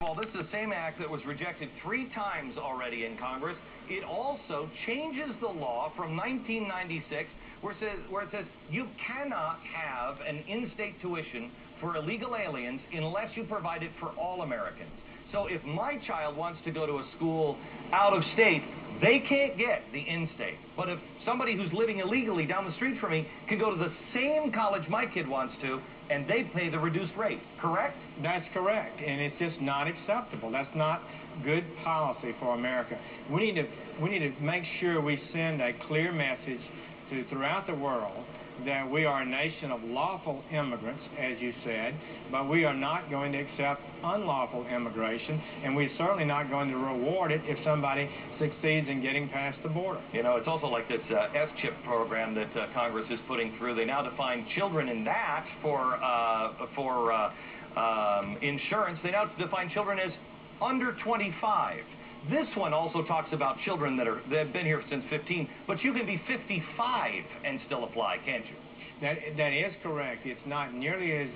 Well, this is the same act that was rejected 3 times already in Congress. It also changes the law from 1996 where it says you cannot have an in-state tuition for illegal aliens unless you provide it for all Americans. So if my child wants to go to a school out of state, they can't get the in-state. But if somebody who's living illegally down the street from me can go to the same college my kid wants to, and they pay the reduced rate, correct? That's correct, and it's just not acceptable. That's not good policy for America. We need to make sure we send a clear message throughout the world that we are a nation of lawful immigrants, as you said, but we are not going to accept unlawful immigration, and we're certainly not going to reward it if somebody succeeds in getting past the border. You know, it's also like this S-chip program that Congress is putting through. They now define children in that for insurance. They now define children as under 25. This one also talks about children that have been here since 15, but you can be 55 and still apply, can't you? That is correct. It's not nearly as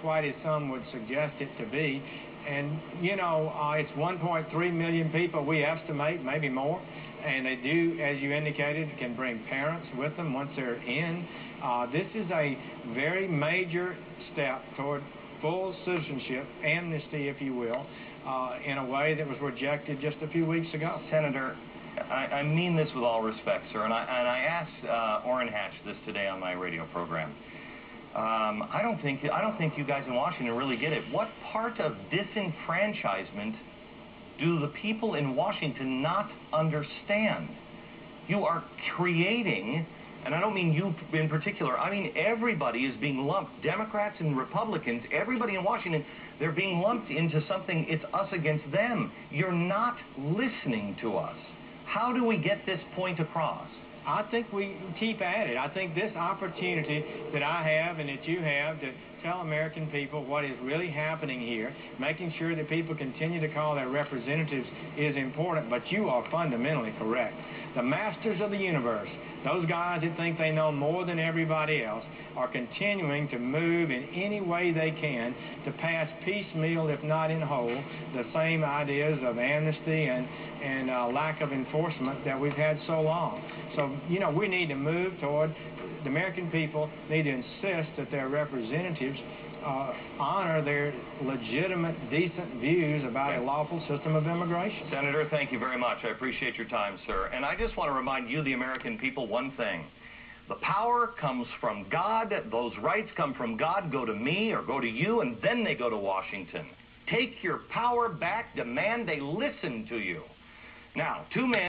quite as some would suggest it to be. And, you know, it's 1.3 million people, we estimate, maybe more. And they do, as you indicated, can bring parents with them once they're in. This is a very major step toward full citizenship, amnesty, if you will, in a way that was rejected just a few weeks ago. Senator, I mean this with all respect, sir, and I asked Orrin Hatch this today on my radio program. I don't think you guys in Washington really get it. What part of disenfranchisement do the people in Washington not understand? You are creating, and I don't mean you in particular, I mean everybody is being lumped, Democrats and Republicans, everybody in Washington, they're being lumped into something, it's us against them. You're not listening to us. How do we get this point across? I think we keep at it. I think this opportunity that I have and that you have to tell American people what is really happening here, making sure that people continue to call their representatives is important, but you are fundamentally correct. The masters of the universe, those guys that think they know more than everybody else, are continuing to move in any way they can to pass piecemeal, if not in whole, the same ideas of amnesty and lack of enforcement that we've had so long. So, you know, we need to move toward, the American people need to insist that their representatives honor their legitimate, decent views about a lawful system of immigration. Senator, thank you very much. I appreciate your time, sir. And I just want to remind you, the American people, one thing. The power comes from God. Those rights come from God, go to me or go to you, and then they go to Washington. Take your power back. Demand they listen to you. Now, 2 men.